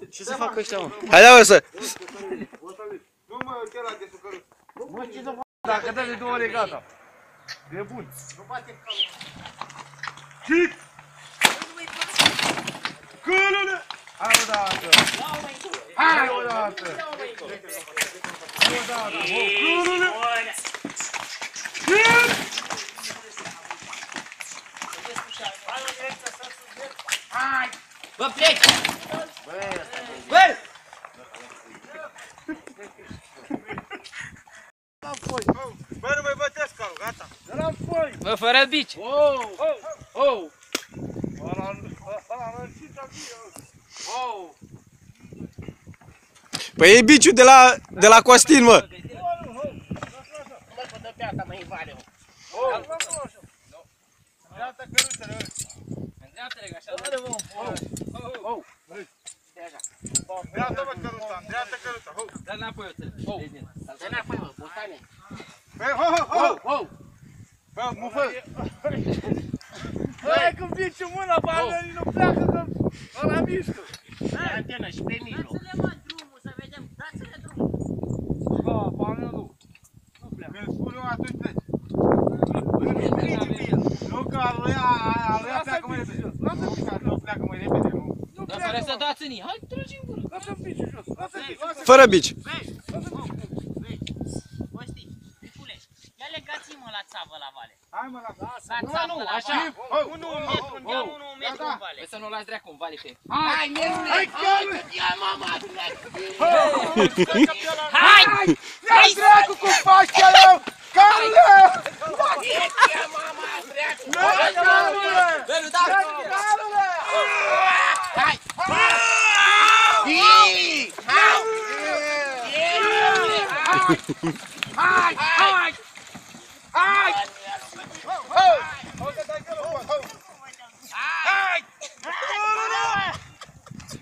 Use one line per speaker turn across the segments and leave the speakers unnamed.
Ce să facă ăștia, mă?
Haide, mă, să...
Nu mă, uite ăla de sucărut.
Mă, ce să facă? Dacă dă de 2 ore, gata. E bun.
Nu bate calul.
Chic! Călule! Hai o dată! Hai o dată! Hai o dată! Călule! Chic! Hai!
Bă, plec!
Bă!
Bă, nu mai bătesc calul, gata.
Înapoi!
Bă, fără bici!
Oh! Oh! Ăla înălțit a fie! Oh!
Păi e biciul de la Costin, mă.
Bă, că dă pe asta, mă, invade, mă.
Oh!
Dreapta căruțele,
În dreaptele, așa,
Haide, mă! Oh!
dreapta, mă, căruța, dreapta căruța, ho!
dă înapoi, oțel. Dă înapoi, mă, bostane.
Băi, ho, ho, ho!
Oh!
Bă, mă fă!
Hai că bici în mâna, partenerii nu pleacă, că ăla mișcă.
Pe antenă și pe mijloc.
Dați-le, mă, drumul, să vedem. Dați-le drumul.
Da, partenerul.
Când spun eu, atunci pleci. Nu că al lui pleacă mai repede. Nu pleacă mai repede, nu?
Dar fără să dați în ei. Hai, tragi în gură.
Lasă biciul jos, lasă biciul.
Fără bici.
Costi, Pipule, ia legați-mă la țavă la vale.
Hai mă, lasă.
La țavă la
așa.
vale. 1 metru în deal, 1 metru în vale.
Vezi să nu lași dracu în vale pe el.
Hai, merge! Hai, chiar!
Ia, mama, dracu!
Hai!
Hai, dracu, cum faci, cheleu? Carule!
Ia, mama, dracu!
Hai, Carule!
Bă, nu da!
Carule!
Hai!
Hai, hai! Hai!
Uite, dai călul, ho!
Hai!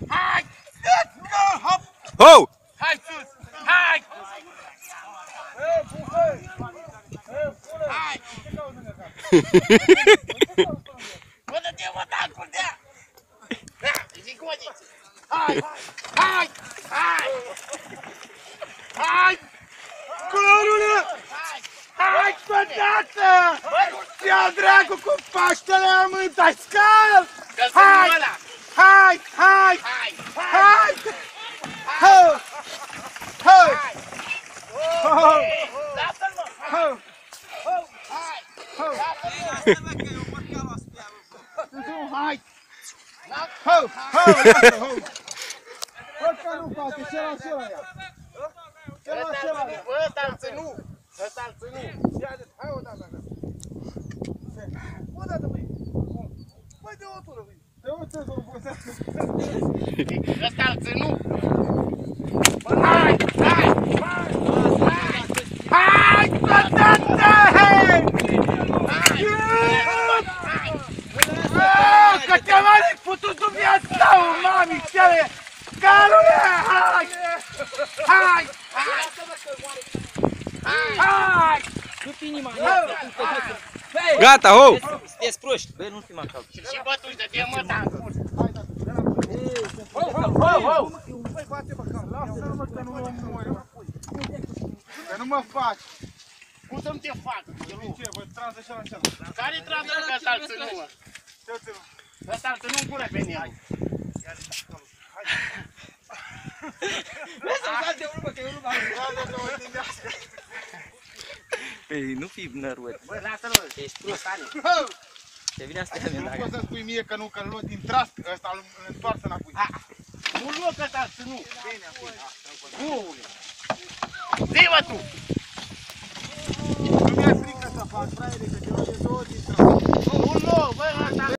Hai!
Hop!
Ho!
Hai sus! Hai!
Hai! Bă, dă-te, mă, tancul, dea! Da, zic odiți!
Hai! Hai!
Hai!
Hai! Clorule!
Hai!
Hai, pădată! Ia dracu cu paștele amânt, ai scal! Hai! Hai! Hai!
Hai!
Hai! Ho! Ho! Ho!
Lasă-l, mă!
Ho!
Hai!
Ho!
Lasă-l!
Hai! Ho! Ho! Lasă, ho! Bă, că nu face, ce la ce ăia? Ce la ce ăia?
Bă, ăsta-l ținu! Ăsta-l ținu!
Hai o dată, o dată, băi! Băi, de o tură, băi! De o tură, băi!
Ăsta-l ținu!
Hai! Hai!
Hai!
Hai, pădată! Că te-am ales putut sub viața, mami, cele! Calule! Hai! Hai! Hai!
Nu-ți inima!
Gata, ho!
Sunteți proști! Băi, nu fi macau! Și bătuși, dă-te, mă, tancul!
Băi, bate-mă, calul, lasă-l, mă, că nu mă mori. Că nu mă faci.
Cum să nu te fac?
Ce, vă trans așa la așa.
Care-i trasă că ăsta-l ținu, mă?
Ce-o ținu?
Ăsta-l ținu în gură pe el!
Vezi să-mi bate urmă, că eu nu m-am
Păi, nu fi năruăt! Bă, lasă-l, ești prost, Ani! Te vine asta mea,
Nu
dacă...
poți să spui mie că nu, că-l luat din tras, ăsta îl întoarță înapoi.
Nu luă că ăsta-l ținu!
Bine, bine.
Bun! Zi-mă tu!
Nu mi-e frică să fac, fraiere, că te luat de 2 din tras.
Nu luă, bă, ăsta...